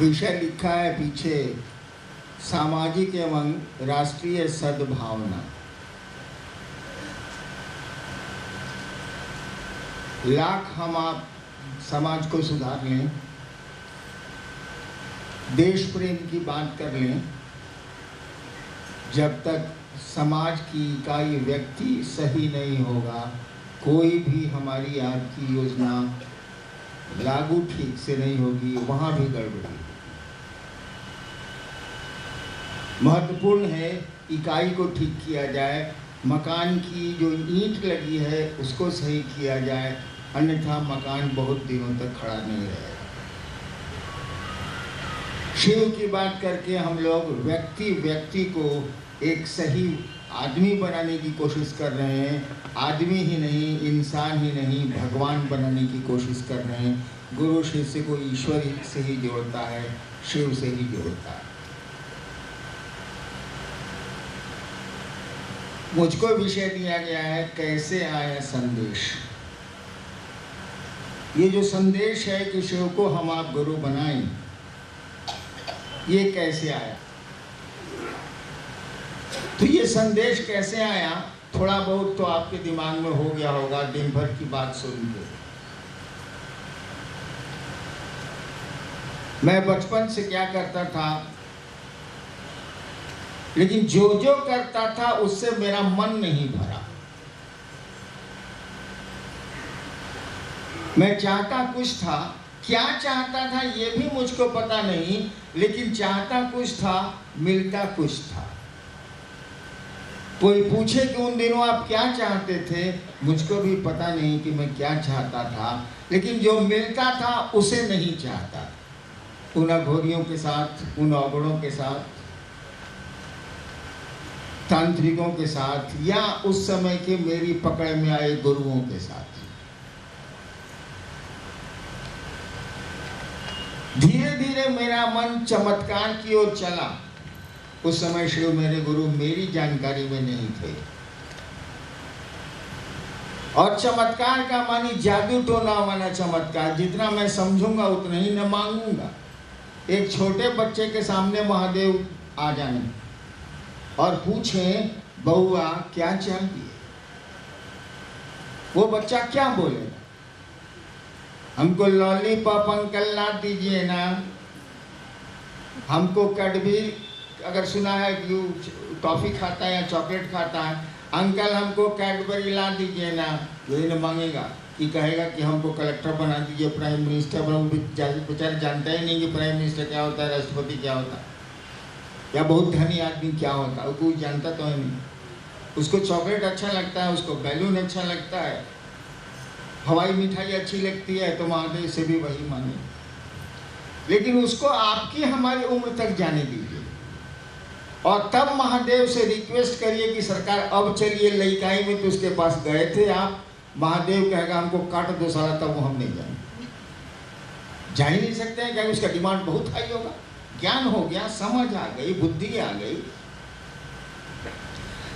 विषय लिखा है पीछे, सामाजिक एवं राष्ट्रीय सद्भावना। लाख हम आप समाज को सुधार लें, देश प्रेम की बात कर लें, जब तक समाज की इकाई व्यक्ति सही नहीं होगा, कोई भी हमारी आपकी योजना लागू ठीक से नहीं होगी, वहाँ भी गड़बड़ी। महत्वपूर्ण है इकाई को ठीक किया जाए, मकान की जो ईंट लगी है उसको सही किया जाए, अन्यथा मकान बहुत दिनों तक खड़ा नहीं रहेगा। शिव की बात करके हम लोग व्यक्ति को एक सही आदमी बनाने की कोशिश कर रहे हैं। आदमी ही नहीं, इंसान ही नहीं, भगवान बनाने की कोशिश कर रहे हैं। गुरु शिष्य को ईश्वर से ही जोड़ता है, शिव से ही जोड़ता है। मुझको विषय दिया गया है कैसे आया संदेश। ये जो संदेश है कि शिव को हम आप गुरु बनाएं, ये कैसे आया? तो ये संदेश कैसे आया, थोड़ा बहुत तो आपके दिमाग में हो गया होगा दिन भर की बात सुन के। मैं बचपन से क्या करता था, लेकिन जो जो करता था उससे मेरा मन नहीं भरा। मैं चाहता कुछ था, क्या चाहता था ये भी मुझको पता नहीं, लेकिन चाहता कुछ था, मिलता कुछ था। कोई पूछे कि उन दिनों आप क्या चाहते थे, मुझको भी पता नहीं कि मैं क्या चाहता था, लेकिन जो मिलता था उसे नहीं चाहता। उन अघोरियों के साथ, उन अवगुणों के साथ, तांत्रिकों के साथ, या उस समय के मेरी पकड़ में आए गुरुओं के साथ। धीरे धीरे मेरा मन चमत्कार की ओर चला। उस समय शिव मेरे गुरु मेरी जानकारी में नहीं थे, और चमत्कार का मानी जादू टोना वाला चमत्कार, जितना मैं समझूंगा उतना ही न मांगूंगा। एक छोटे बच्चे के सामने महादेव आ जाने और पूछें बउआ क्या चाहिए, वो बच्चा क्या बोलेगा? हमको लॉलीपॉप अंकल ला दीजिए ना, हमको कैडबरी, अगर सुना है कि टॉफ़ी खाता है या चॉकलेट खाता है, अंकल हमको कैडबरी ला दीजिए ना। यही न मांगेगा कि कहेगा कि हमको कलेक्टर बना दीजिए, प्राइम मिनिस्टर बना। बेचारा जानता ही नहीं कि प्राइम मिनिस्टर क्या होता है, राष्ट्रपति क्या होता है, या बहुत धनी आदमी क्या होता है, वो कोई जानता तो है नहीं। उसको चॉकलेट अच्छा लगता है, उसको बैलून अच्छा लगता है, हवाई मिठाई अच्छी लगती है, तो महादेव से भी वही मांगे। लेकिन उसको आपकी हमारी उम्र तक जाने दीजिए, और तब महादेव से रिक्वेस्ट करिए कि सरकार अब चलिए लइकाई में, तो उसके पास गए थे आप, महादेव कहेगा हमको काट दो साला, तब वो हम नहीं जाएंगे। जा ही नहीं सकते हैं, क्या उसका डिमांड बहुत हाई होगा। ज्ञान हो गया, समझ आ गई, बुद्धि आ गई।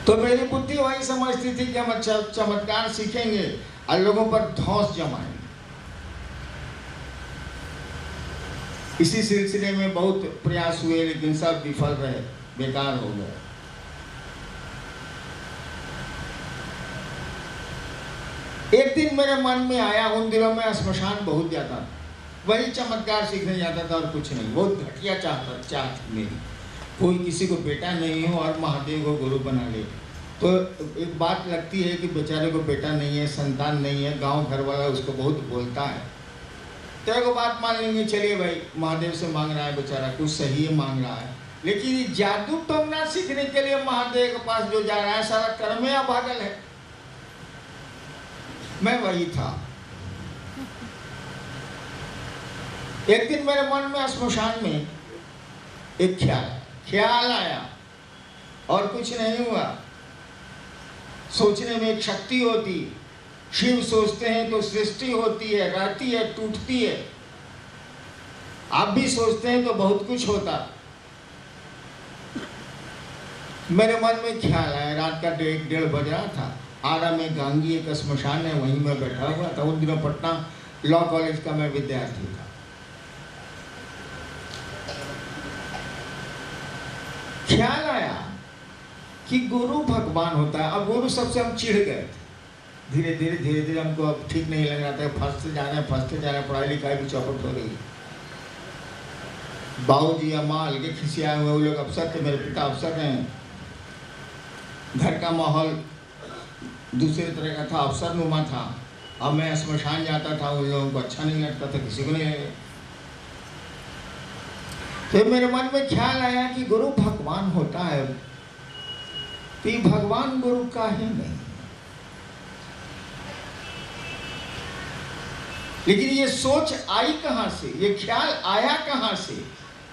तो मेरी बुद्धि वही समझती थी कि हम चमत्कार सीखेंगे और लोगों पर धौंस जमाएंगे। इसी सिलसिले में बहुत प्रयास हुए, लेकिन सब विफल रहे, बेकार हो गए। एक दिन मेरे मन में आया, उन दिनों में श्मशान बहुत जाता था, वही चमत्कार सीखने जाता था और कुछ नहीं। बहुत घटिया चाहत मेरी, कोई किसी को बेटा नहीं हो और महादेव को गुरु बना ले। तो एक बात लगती है कि बेचारे को बेटा नहीं है, संतान नहीं है, गांव घर वाला उसको बहुत बोलता है, तो एक बात मान लेंगे, चलिए भाई महादेव से मांग रहा है बेचारा, कुछ सही है मांग रहा है। लेकिन जादू टोना सीखने के लिए महादेव के पास जो जा रहा है, सारा कर्म या पागल है। मैं वही था। एक दिन मेरे मन में श्मशान में एक ख्याल आया, और कुछ नहीं हुआ। सोचने में एक शक्ति होती, शिव सोचते हैं तो सृष्टि होती है, रहती है, टूटती है। आप भी सोचते हैं तो बहुत कुछ होता। मेरे मन में ख्याल आया, रात का 1:30 बज रहा था, आरा में गांगी एक श्मशान है, वहीं मैं बैठा हुआ था। उन दिनों पटना लॉ कॉलेज का मैं विद्यार्थी था। ख्याल आया कि गुरु भगवान होता है। अब गुरु सबसे हम चिढ़ गए थे। धीरे धीरे हमको अब ठीक नहीं लग रहा था। फंसते जा रहे हैं, पढ़ाई लिखाई भी चौपट हो रही। बाबूजी अम्मा अलगे खिसियाए हुए, वो लोग अफसर थे, मेरे पिता अफसर हैं। घर का माहौल दूसरे तरह का था, अफसर नुमा था। अब मैं श्मशान जाता था, उन लोगों को अच्छा नहीं लगता था, किसी को नहीं लगे। फिर मेरे मन में ख्याल आया कि गुरु भगवान होता है, तो भगवान गुरु का ही नहीं। लेकिन ये सोच आई कहां से, ये ख्याल आया कहां से?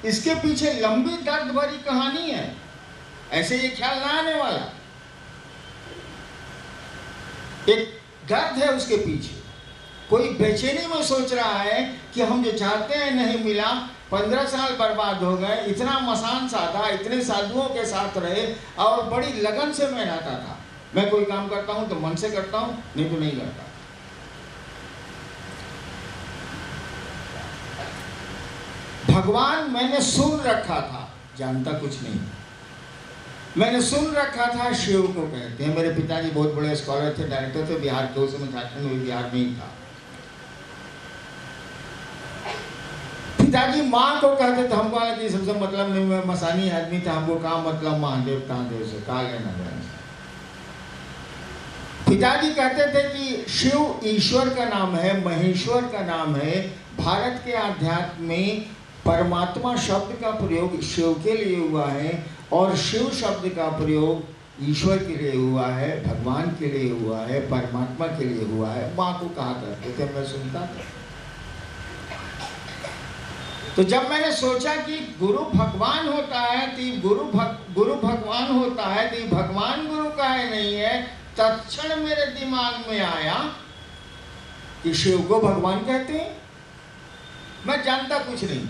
इसके पीछे लंबी दर्द भरी कहानी है। ऐसे ये ख्याल ना आने वाला, एक दर्द है उसके पीछे। कोई बेचैनी में सोच रहा है कि हम जो चाहते हैं नहीं मिला, 15 साल बर्बाद हो गए, इतना मसान साधा, इतने साधुओं के साथ रहे और बड़ी लगन से मैं रहता था। मैं कोई काम करता हूं तो मन से करता हूं, नहीं तो नहीं करता। भगवान मैंने सुन रखा था, जानता कुछ नहीं। मैंने सुन रखा था शिव को कहते हैं। मेरे पिताजी बहुत बड़े स्कॉलर थे, डायरेक्टर थे बिहार के, उस समय झारखंड में, बिहार में ही था। पिताजी माँ को कहते थे, हमको हालांकि सबसे मतलब नहीं, मैं मसानी आदमी था, हमको कहाँ मतलब महादेव तादेव से कहा लेना देना। पिताजी कहते थे कि शिव ईश्वर का नाम है, महेश्वर का नाम है। भारत के आध्यात्म में परमात्मा शब्द का प्रयोग शिव के लिए हुआ है और शिव शब्द का प्रयोग ईश्वर के लिए हुआ है, भगवान के लिए हुआ है, परमात्मा के लिए हुआ है। माँ को कहा करते थे, मैं सुनता था। तो जब मैंने सोचा कि गुरु भगवान होता है तो गुरु भगवान होता है तो भगवान गुरु का है नहीं है, तत्क्षण मेरे दिमाग में आया कि शिव को भगवान कहते हैं। मैं जानता कुछ नहीं।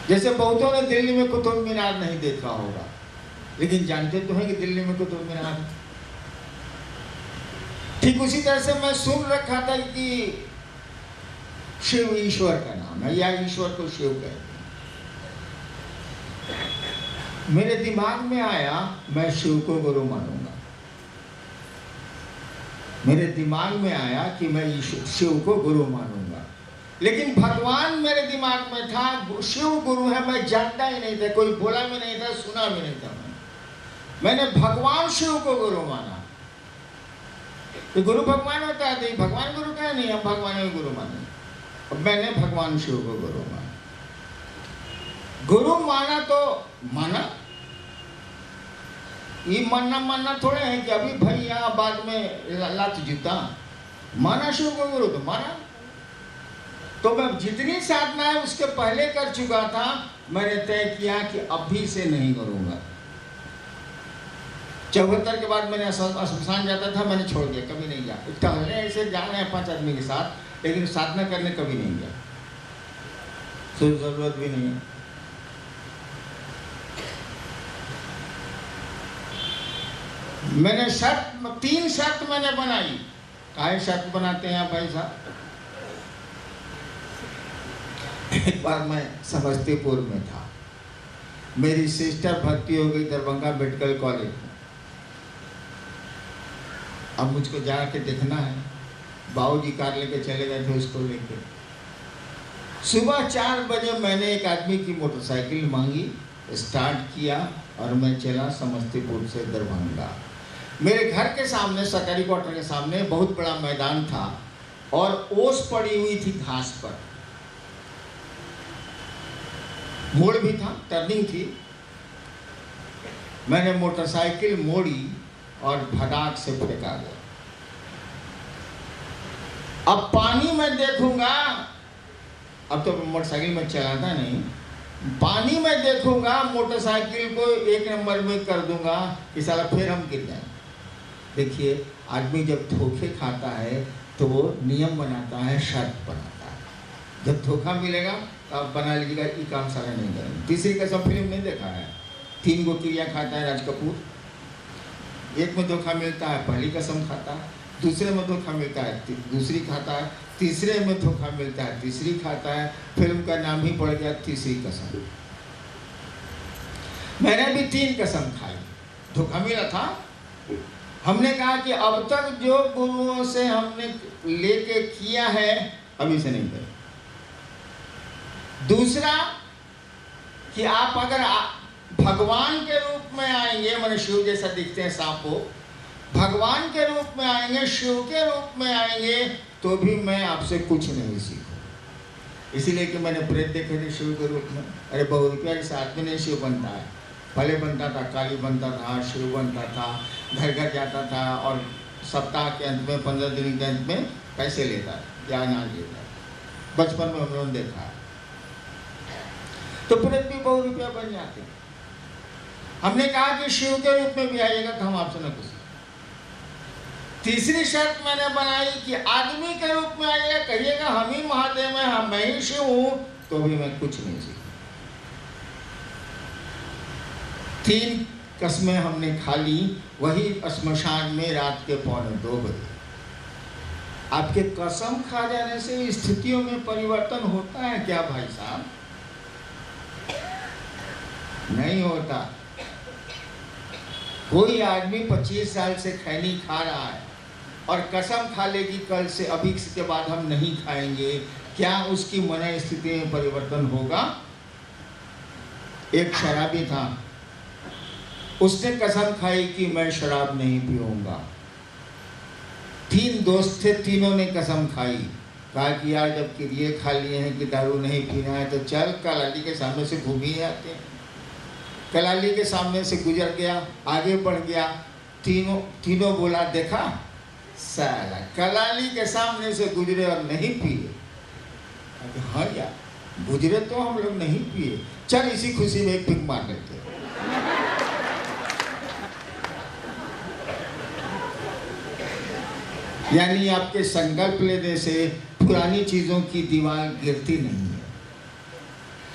जैसे बहुतों ने दिल्ली में कुतुब मीनार नहीं देखा होगा, लेकिन जानते तो हैं कि दिल्ली में कुतुब मीनार है। ठीक उसी तरह से मैं सुन रखा था कि शिव ईश्वर का नाम है या ईश्वर को शिव कहते हैं। मेरे दिमाग में आया मैं शिव को गुरु मानूंगा। मेरे दिमाग में आया कि मैं शिव को गुरु मानूंगा। लेकिन भगवान मेरे दिमाग में था, शिव गुरु है, मैं जानता ही नहीं था, कोई बोला भी नहीं था, सुना भी नहीं था। मैंने भगवान शिव को गुरु माना। तो गुरु भगवान होता है तो भगवान गुरु का नहीं, हम भगवान को गुरु माने। और मैंने भगवान शिव को गुरु माना। गुरु माना तो माना, ये मानना थोड़े है कि अभी भाई यहाँ बाद में लात जूता। माना शिव को गुरु तो माना। तो मैं जितनी साधना है उसके पहले कर चुका था। मैंने तय किया कि अभी से नहीं करूंगा। 74 के बाद मैंने श्मशान जाता था, मैंने छोड़ दिया, कभी नहीं गया। टहलने ऐसे जा रहे हैं 5 आदमी के साथ, लेकिन साधना करने कभी नहीं गया, जरूरत भी नहीं है। मैंने 3 शर्त मैंने बनाई। काहे शर्त बनाते हैं भाई साहब? एक बार मैं समस्तीपुर में था, मेरी सिस्टर भर्ती हो गई दरभंगा मेडिकल कॉलेज में। अब मुझको जाके देखना है। बाबूजी कार लेके चले गए थे उसको लेके। सुबह 4 बजे मैंने एक आदमी की मोटरसाइकिल मांगी, स्टार्ट किया और मैं चला समस्तीपुर से दरभंगा। मेरे घर के सामने, सरकारी क्वार्टर के सामने बहुत बड़ा मैदान था और ओस पड़ी हुई थी घास पर। मोड़ भी था, टर्निंग थी। मैंने मोटरसाइकिल मोड़ी और भगाक से फेंका गया। अब पानी में देखूंगा, अब तो मोटरसाइकिल में चलाता नहीं, पानी में देखूंगा मोटरसाइकिल को 1 नंबर में कर दूंगा कि साला फिर हम गिर जाए। देखिए, आदमी जब धोखे खाता है तो वो नियम बनाता है, शर्त बनाता है। जब धोखा मिलेगा तो आप बना लीजिएगा ये काम सारा नहीं करेंगे। तीसरी कसम फिल्म नहीं देखा है? 3 गो क्रिया खाता है राज कपूर। एक में धोखा मिलता है, पहली कसम खाता है, दूसरे में धोखा मिलता है, दूसरी खाता है, तीसरे में धोखा मिलता है, तीसरी खाता है। फिल्म का नाम ही पड़ गया तीसरी कसम। मैंने भी 3 कसम खाई, धोखा मिला था। हमने कहा कि अब तक जो गुरुओं से हमने लेके किया है अभी से नहीं करें। दूसरा कि आप अगर भगवान के रूप में आएंगे, मैंने शिव जैसा दिखते हैं सांप को, भगवान के रूप में आएंगे, शिव के रूप में आएंगे, तो भी मैं आपसे कुछ नहीं सीखूं। इसीलिए कि मैंने प्रेत देखे थे शिव के रूप में। अरे बहुत रुपया के साथ में नहीं शिव बनता है, पहले बनता था, काली बनता था, शिव बनता था, घर घर जाता था और सप्ताह के अंत में 15 दिन के अंत में पैसे लेता था या अनाज लेता था। बचपन में हम लोगों ने देखा है। तो प्रेत भी बहुत रुपया बन जाते हैं। हमने कहा कि शिव के रूप में भी आइएगा तो हम आपसे न कुछ। तीसरी शर्त मैंने बनाई कि आदमी के रूप में आइएगा, कहिएगा हम ही महादेव हैं, हम मैं ही शिव हूं, तो भी मैं कुछ नहीं सीखूं। 3 कसमें हमने खा ली, वही श्मशान में रात के 1:45 बजे। आपके कसम खा जाने से स्थितियों में परिवर्तन होता है क्या भाई साहब? नहीं होता। कोई आदमी 25 साल से खैनी खा रहा है और कसम खा ले कि कल से, अभी के बाद हम नहीं खाएंगे, क्या उसकी मन स्थिति में परिवर्तन होगा? एक शराबी था, उसने कसम खाई कि मैं शराब नहीं पीऊंगा। 3 दोस्त थे, तीनों ने कसम खाई, कहा कि यार जब किरिए खा लिए हैं कि दारू नहीं पीना है तो चल कलाली के सामने से घूम ही आते हैं। कलाली के सामने से गुजर गया, आगे बढ़ गया, तीनों बोला देखा साला कलाली के सामने से गुजरे और नहीं पिए। हाँ यार गुजरे तो हम लोग नहीं पिए, चल इसी खुशी में एक पिक मार लेते। यानी आपके संकल्प लेने से पुरानी चीजों की दीवार गिरती नहीं है।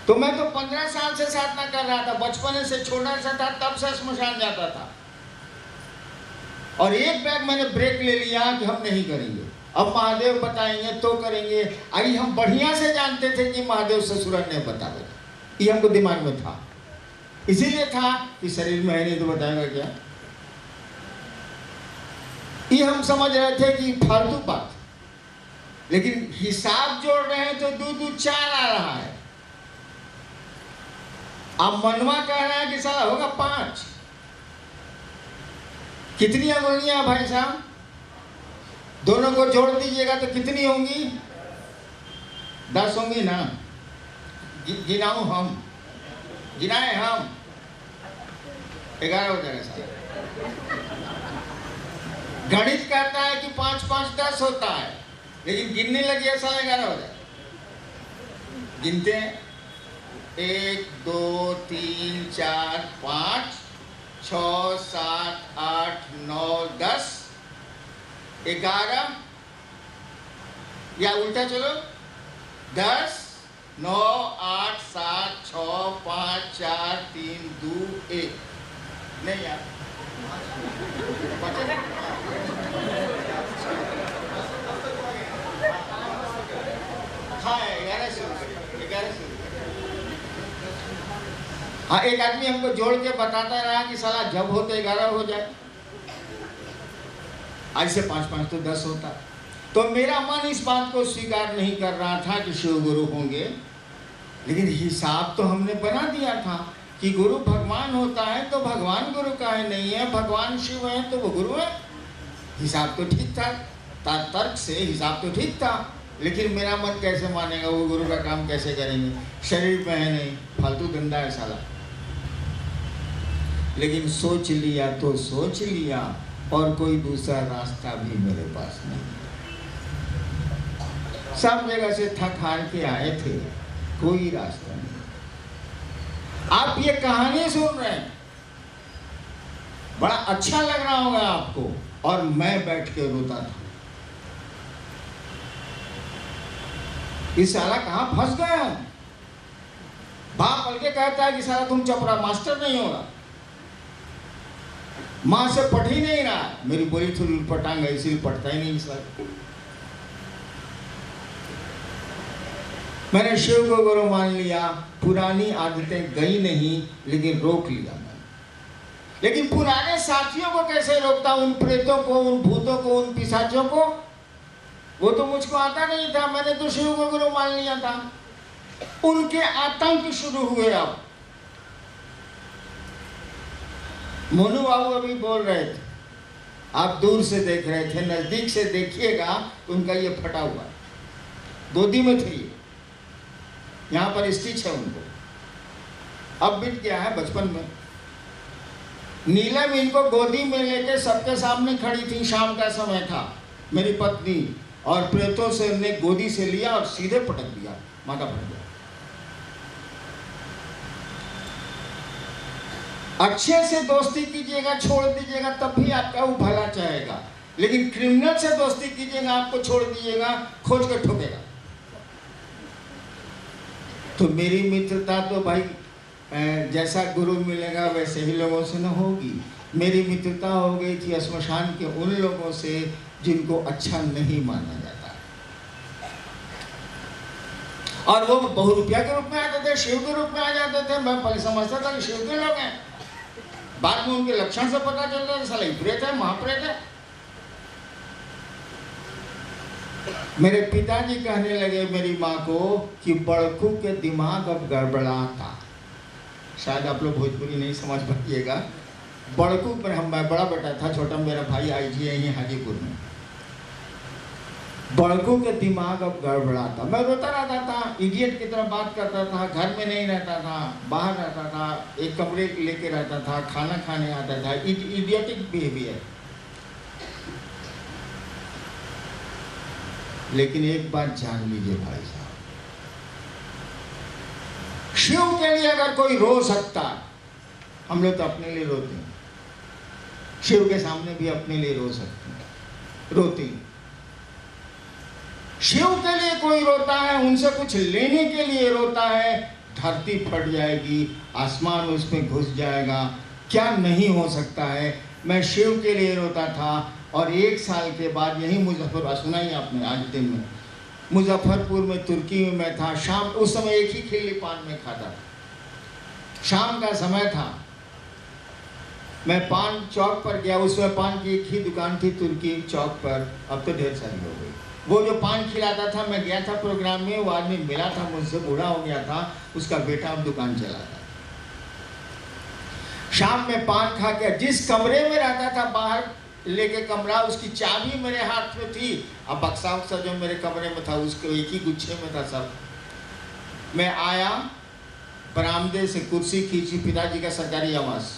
तो मैं तो 15 साल से साधना कर रहा था, बचपन से छोटा सा था तब से श्मशान जाता था, और एक बैग मैंने ब्रेक ले लिया कि हम नहीं करेंगे, अब महादेव बताएंगे तो करेंगे। अरे हम बढ़िया से जानते थे कि महादेव ससुराल ने बतावे, ये हमको दिमाग में था, इसीलिए था कि शरीर में है नहीं तो बताएगा क्या। ये हम समझ रहे थे कि फालतू बात, लेकिन हिसाब जोड़ रहे हैं तो 2 2 4 आ रहा है। अब मनवा कह रहा है कि साला होगा 5। कितनी अंगुलियां भाई साहब? दोनों को जोड़ दीजिएगा तो कितनी होंगी? 10 होंगी ना? गिनाऊं हम? गिनाए हम? 11 हो जाएगा साहब। गणित कहता है कि 5 5 10 होता है, लेकिन गिनने लगे ऐसा 11 हो जाए। गिनते हैं 1 2 3 4 5 6 7 8 9 10 11, या उल्टा चलो 10 9 8 7 6 5 4 3 2 1। नहीं यार हाँ 11 शुरू करिए, 11 शुरू। हाँ एक आदमी हमको जोड़ के बताता रहा कि साला जब हो तो 11 हो जाए, आज से 5 5 तो 10 होता। तो मेरा मन इस बात को स्वीकार नहीं कर रहा था कि शिव गुरु होंगे, लेकिन हिसाब तो हमने बना दिया था कि गुरु भगवान होता है तो भगवान गुरु काहे नहीं है, भगवान शिव है तो वो गुरु है। हिसाब तो ठीक था, तर्क से हिसाब तो ठीक था, लेकिन मेरा मन कैसे मानेगा, वो गुरु का काम कैसे करेंगे, शरीर में है नहीं, फालतू धंधा है साला। लेकिन सोच लिया तो सोच लिया, और कोई दूसरा रास्ता भी मेरे पास नहीं। सब जगह से थक हार के आए थे, कोई रास्ता नहीं। आप ये कहानी सुन रहे हैं, बड़ा अच्छा लग रहा होगा आपको, और मैं बैठ के रोता था। इस साला कहाँ फंस गया? बाप पल के कहता है कि साला तुम चपड़ा मास्टर नहीं हो रहा, माँ से पढ़ ही नहीं रहा। मेरी बोली थोड़ी पटांग है, इसीलिए पढ़ता ही नहीं सर। मैंने शिव को गुरु मान लिया, पुरानी आदतें गई नहीं, लेकिन रोक लिया मैंने। लेकिन पुराने साथियों को कैसे रोकता, उन प्रेतों को, उन भूतों को, उन पिशाचों को? वो तो मुझको आता नहीं था, मैंने तो शिव को गुरु मान लिया था। उनके आतंक शुरू हुए। अब मोनू बाबू अभी बोल रहे थे, आप दूर से देख रहे थे, नजदीक से देखिएगा तो उनका ये फटा हुआ, गोदी में थे ये, यहाँ पर स्टिच है उनको। अब बीत गया है, बचपन में नीलम इनको गोदी में लेके सबके सामने खड़ी थी, शाम का समय था, मेरी पत्नी, और प्रेतों से उन्हें गोदी से लिया और सीधे पटक दिया, माथा फट गया। अच्छे से दोस्ती कीजिएगा, छोड़ दीजिएगा, तब भी आपका वो भला चाहेगा। लेकिन क्रिमिनल से दोस्ती कीजिएगा, आपको छोड़ दीजिएगा, खोज कर ठोकेगा। तो मेरी मित्रता तो भाई जैसा गुरु मिलेगा वैसे ही लोगों से न होगी। मेरी मित्रता हो गई थी श्मशान के उन लोगों से जिनको अच्छा नहीं माना जाता, और वो बहुरूपिया के रूप में आते थे, शिव के रूप में आ जाते थे। मैं पहले समझता था कि शिव के लोग हैं, बाद में उनके लक्षण से पता चलता है साला प्रेत है, महाप्रेत है। मेरे पिताजी कहने लगे मेरी माँ को कि बड़कू के दिमाग अब गड़बड़ाता। शायद आप लोग भोजपुरी नहीं समझ पाइएगा। बड़कू पर मैं बड़ा बेटा था, छोटा मेरा भाई आईजी है यहीं हाजीपुर में। बड़कू के दिमाग अब गड़बड़ाता। मैं रोता रहता था, इडियट की तरह बात करता था, घर में नहीं रहता था, बाहर रहता था, एक कमरे लेके रहता था, खाना खाने आता था, इडियटिक बिहेवियर। लेकिन एक बात जान लीजिए भाई साहब, शिव के लिए अगर कोई रो सकता, हम लोग तो अपने लिए रोते हैं, शिव के सामने भी अपने लिए रो सकते हैं, रोते हैं। शिव के लिए कोई रोता है, उनसे कुछ लेने के लिए रोता है, धरती फट जाएगी, आसमान उसमें घुस जाएगा, क्या नहीं हो सकता है। मैं शिव के लिए रोता था। और 1 साल के बाद यही मुजफ्फरपुर, सुना ही आपने आज दिन में, मुजफ्फरपुर में तुर्की में मैं था। शाम, उस समय एक ही खिल्ली पान में खाता था, शाम का समय था। मैं पान चौक पर गया, उसमें पान की एक ही दुकान थी तुर्की चौक पर, अब तो ढेर सारी हो गई। वो जो पान खिलाता था, मैं गया था प्रोग्राम में, वो आदमी मिला था मुझसे, बूढ़ा हो गया था, उसका बेटा अब दुकान चलाता। शाम में पान खा के जिस कमरे में रहता था, बाहर लेके कमरा, उसकी चाबी मेरे हाथ में थी। अब बक्सा उक्सा जो मेरे कमरे में था उसके एक ही गुच्छे में था सब। मैं आया, बरामदे से कुर्सी खींची, पिताजी का सरकारी आवास,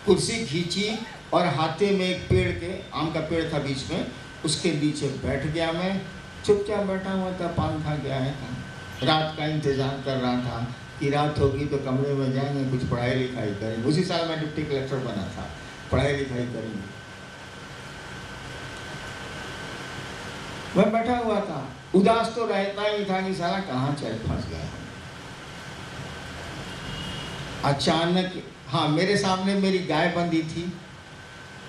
कुर्सी खींची और हाथे में एक पेड़ के, आम का पेड़ था बीच में, उसके नीचे बैठ गया। मैं चुपचाप बैठा हुआ था, पान खा के आया था, रात का इंतजार कर रहा था कि रात होगी तो कमरे में जाएंगे, कुछ पढ़ाई लिखाई करेंगे। उसी साल मैं डिप्टी कलेक्टर बना था, पढ़ाई लिखाई करेंगे। मैं बैठा हुआ था, उदास तो रहता ही था कि साला कहाँ चल फंस गया। अचानक, हाँ, मेरे सामने मेरी गाय बंधी थी,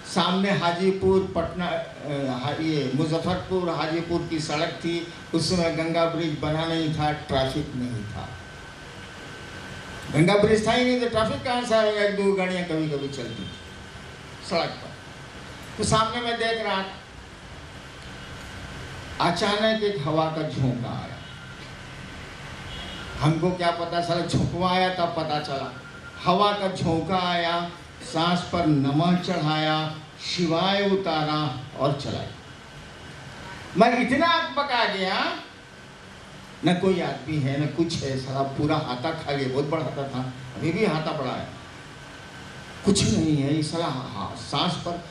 सामने हाजीपुर पटना, ये मुजफ्फरपुर हाजीपुर की सड़क थी। उस समय गंगा ब्रिज बना नहीं था, ट्रैफिक नहीं था, गंगा ब्रिज था ही नहीं तो ट्रैफिक कहाँ से आएगा। 1-2 गाड़ियाँ कभी कभी चलती थी सड़क पर। तो सामने मैं देख रहा, अचानक एक हवा का झोंका आया। हमको क्या पता चला, झोंका आया तब पता चला। हवा का झोंका आया, सांस पर नमः चढ़ाया, शिवाय उतारा और चला। मैं इतना अकबका गया, न कोई आदमी है न कुछ है, सारा पूरा हाथा खा गया, बहुत बड़ा हाथा था, अभी भी हाथा बड़ा है, कुछ नहीं है। ये साला सांस पर,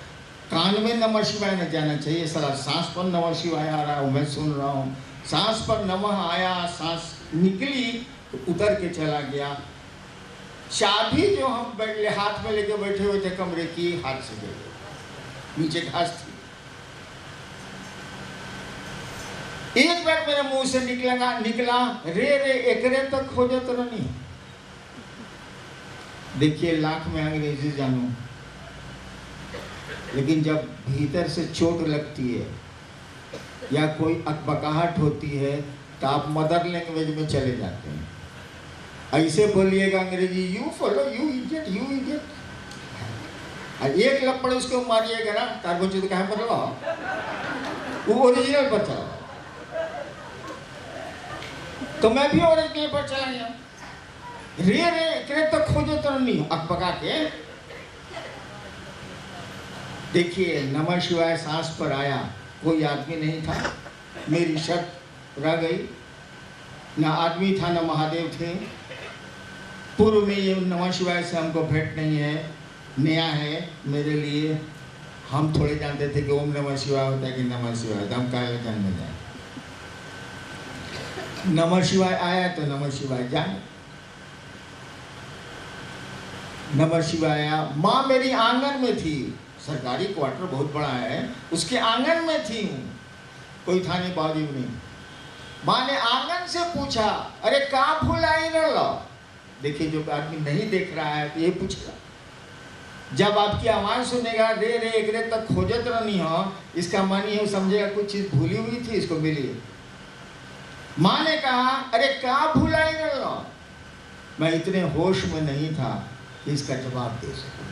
कान में नमः शिवाय न जाना चाहिए, साला सांस पर नमः शिवाय आ रहा हूँ, मैं सुन रहा हूँ। सांस पर नमः आया, सांस निकली तो उतर के चला गया। चाबी जो हम हाथ में लेके बैठे हुए थे कमरे की, हाथ से गिर गई, नीचे घास थी। एक बार मेरे मुंह से निकला, रे एकरे तक खोजे तो नहीं। देखिए, लाख में अंग्रेजी जानू, लेकिन जब भीतर से चोट लगती है या कोई अकबकाहट होती है तो आप मदर लैंग्वेज में चले जाते हैं। ऐसे बोलिएगा अंग्रेजी, you follow, you idiot, you idiot. एक लपड़ उसको मारिएगा ना, तार बच्चे तो कहाँ पर वो ओरिजिनल पर चला। तो मैं भी ओरिजिनल पर चला गया। रे रे करे तो खोजो तो नहीं अकबका के। देखिए नमः शिवाय सांस पर आया, कोई आदमी नहीं था, मेरी शर्त रह गई, ना आदमी था ना महादेव थे। पूर्व में ये नमः शिवाय से हमको भेंट नहीं है, नया है मेरे लिए। हम थोड़े जानते थे कि ओम नमः शिवाय होता है कि नमः शिवाय होता है, हम काहे जानने जाए। नमः शिवाय आया तो नमः शिवाय जाए। नमः शिवाय आया, माँ मेरी आंगन में थी, सरकारी क्वार्टर बहुत बड़ा है, उसके आंगन में थी हूँ, कोई था नहीं बाजू नहीं। माँ ने आंगन से पूछा, अरे कहाँ फुलाई रहा। देखिए जो आदमी नहीं देख रहा है तो ये पूछेगा, जब आपकी आवाज़ सुनेगा रे रे एक रे तक खोजत नहीं हो, इसका मन ये समझेगा कुछ चीज़ भूली हुई थी, इसको मिली। माँ ने कहा, अरे कहाँ भुलाई रहा। मैं इतने होश में नहीं था कि इसका जवाब दे सकूं।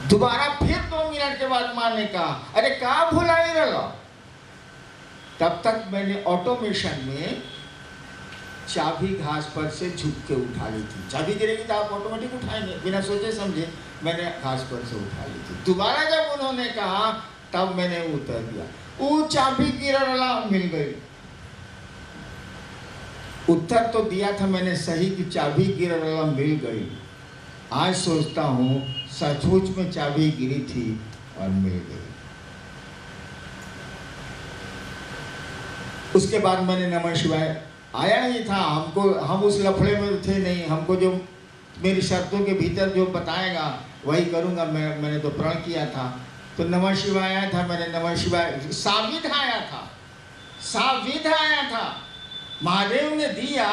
दोबारा फिर 2 मिनट के बाद माँ ने कहा, अरे कहाँ भुलाई रहा। तब तक मैंने ऑटोमेशन में चाबी घास पर से झुक के उठा ली थी। चाबी गिरेगी तो आप ऑटोमेटिक उठाएंगे, बिना सोचे समझे मैंने घास पर से उठा ली थी। दोबारा जब उन्होंने कहा तब मैंने उतर दिया। वो चाबी गिरा मिल गई। उत्तर तो दिया था मैंने सही कि चाबी गिरा मिल गई। आज सोचता हूँ सचमुच में चाबी गिरी थी और मिल गई। उसके बाद मैंने नमः शिवाय आया नहीं था, हम उस लफड़े में थे नहीं। हमको जो मेरी शर्तों के भीतर जो बताएगा वही करूँगा। मैंने तो प्रण किया था, तो नमः शिवाय आया था। मैंने नमः शिवाय साविध आया था, साविध आया था। महादेव ने दिया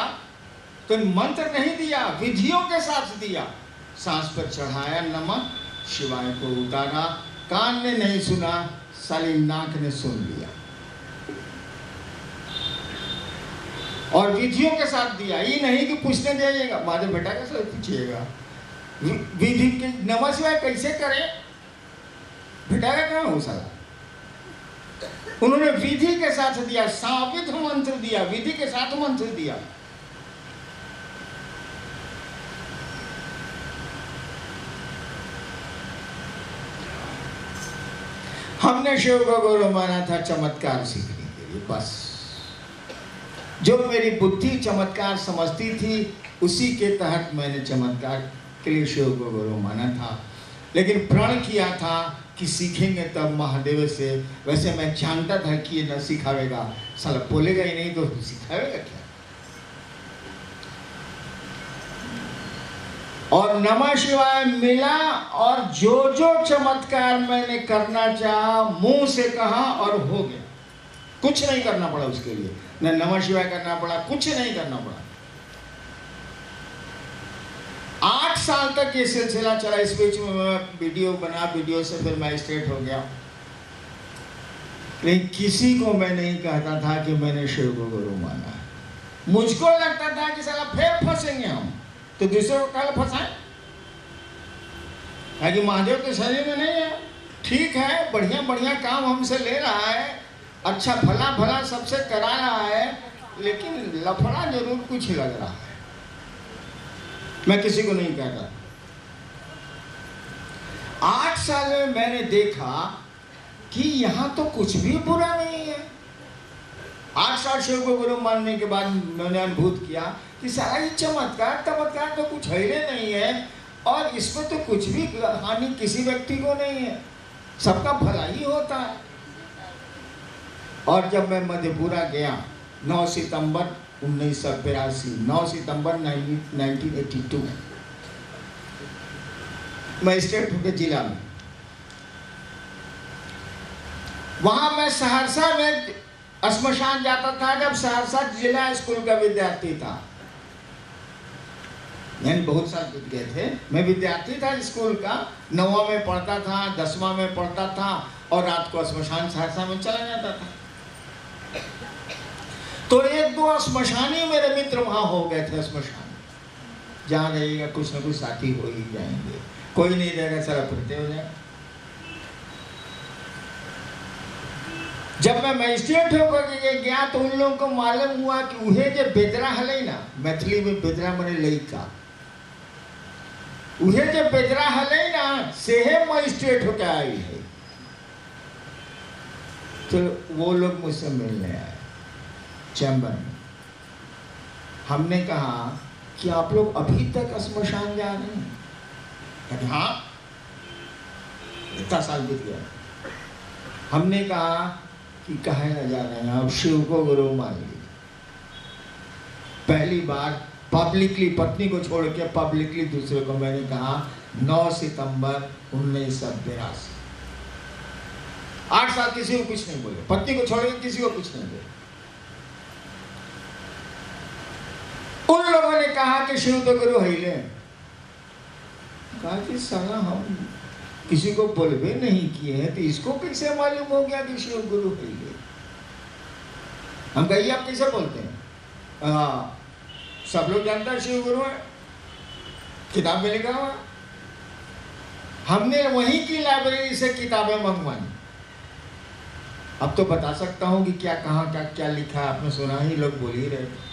तो मंत्र नहीं दिया, विधियों के साथ दिया। सांस पर चढ़ाया नमः शिवाय को, उतारा। कान ने नहीं सुना, साली नाक ने सुन लिया और विधियों के साथ दिया। ये नहीं कि पूछने जाइएगा, महादेव बेटा कैसे पूछिएगा, विधि के नमः शिवाय कैसे करें, बेटा का कहाँ हो सकता। उन्होंने विधि के साथ दिया, साविध मंत्र दिया, विधि के साथ मंत्र दिया। हमने शिव को गुरु माना था चमत्कार सीखने के लिए, बस। जो मेरी बुद्धि चमत्कार समझती थी उसी के तहत मैंने चमत्कार के लिए शिव को गुरु माना था। लेकिन प्रण किया था कि सीखेंगे तब महादेव से। वैसे मैं जानता था कि ये न सिखावेगा, साला बोलेगा ही नहीं तो सिखावेगा क्या। और नमः शिवाय मिला और जो जो चमत्कार मैंने करना चाहा मुंह से कहा और हो गया। कुछ नहीं करना पड़ा उसके लिए, न नमः शिवाय करना पड़ा, कुछ नहीं करना पड़ा। 8 साल तक ये सिलसिला चला। इस बीच में मैं वीडियो बना, वीडियो से फिर मैं स्ट्रेट हो गया। लेकिन किसी को मैं नहीं कहता था कि मैंने शिव को गुरु माना। मुझको लगता था कि साला फिर फंसेंगे हम, तो दूसरे को कल फंसाएं। ताकि महादेव के शरीर में नहीं है, ठीक है, बढ़िया बढ़िया काम हमसे ले रहा है, अच्छा भला भला सबसे करा रहा है, लेकिन लफड़ा जरूर कुछ लग रहा है। मैं किसी को नहीं कहता। 8 साल में मैंने देखा कि यहाँ तो कुछ भी बुरा नहीं है। 8 साल शिव को गुरु मानने के बाद मैंने अनुभूत किया कि सारा ये चमत्कार तमत्कार तो कुछ है नहीं है, और इसमें तो कुछ भी हानि किसी व्यक्ति को नहीं है, सबका भला ही होता है। और जब मैं मधेपुरा गया 9 सितंबर 1982, 9 सितंबर 1982 मजिस्ट्रेट होकर जिला में, वहां मैं सहरसा में श्मशान जाता था जब सहरसा जिला स्कूल का विद्यार्थी था। यानी बहुत साल बीत गए थे। मैं विद्यार्थी था स्कूल का, 9वां में पढ़ता था, 10वां में पढ़ता था, और रात को श्मशान सहरसा में चला जाता था। तो एक दो स्मशानी मेरे मित्र वहां हो गए थे। स्मशान जहाँ रहेगा कुछ ना कुछ साथी हो ही जाएंगे, कोई नहीं रहेगा, सारा फिरते हो जाए। जब मैं मजिस्ट्रेट होकर के गया तो उन लोगों को मालूम हुआ कि उहे जो बेदरा हले ना, मैथिली में बेदरा मने लइका, उहे जो बेदरा हले ना सेहे मजिस्ट्रेट होकर आई है। तो वो लोग मुझसे मिलने आए चैम्बर में। हमने कहा कि आप लोग अभी तक श्मशान जा रहे हैं? कहते हाँ, इतना साल बीत गया। हमने कहा कि कहे न जा रहे हैं, आप शिव को गुरु मान लीजिए। पहली बार पब्लिकली पत्नी को छोड़ के पब्लिकली दूसरे को मैंने कहा 9 सितंबर 1982। 8 साल किसी को कुछ नहीं बोले, पत्नी को छोड़ के किसी को कुछ नहीं बोले। उन लोगों ने कहा कि शिव तो गुरु हिले। कहा कि साला हम किसी को बोलबे नहीं किए हैं तो इसको कैसे मालूम हो गया कि शिव गुरु हिले? हम कहिए आप कैसे बोलते हैं? सब लोग जानता है शिव गुरु है, किताब में लिखा हुआ। हमने वहीं की लाइब्रेरी से किताबें मंगवाई। अब तो बता सकता हूं कि क्या कहाँ क्या लिखा है, आपने सुना ही, लोग बोल ही रहे थे।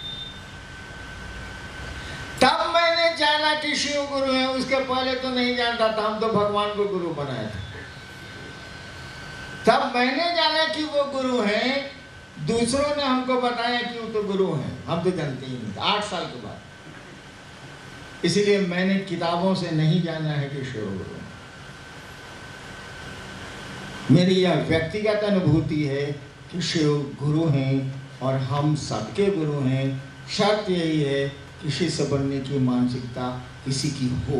तब मैंने जाना कि शिव गुरु है, उसके पहले तो नहीं जानता था। हम तो भगवान को गुरु बनाए थे। तब मैंने जाना कि वो गुरु हैं, दूसरों ने हमको बताया कि वो तो गुरु हैं, हम तो जानते ही नहीं। 8 साल के बाद। इसलिए मैंने किताबों से नहीं जाना है कि शिव गुरु है। मेरी यह व्यक्तिगत अनुभूति है कि शिव गुरु हैं और हम सबके गुरु हैं। शर्त यही है कि शिष्य बनने की मानसिकता किसी की हो।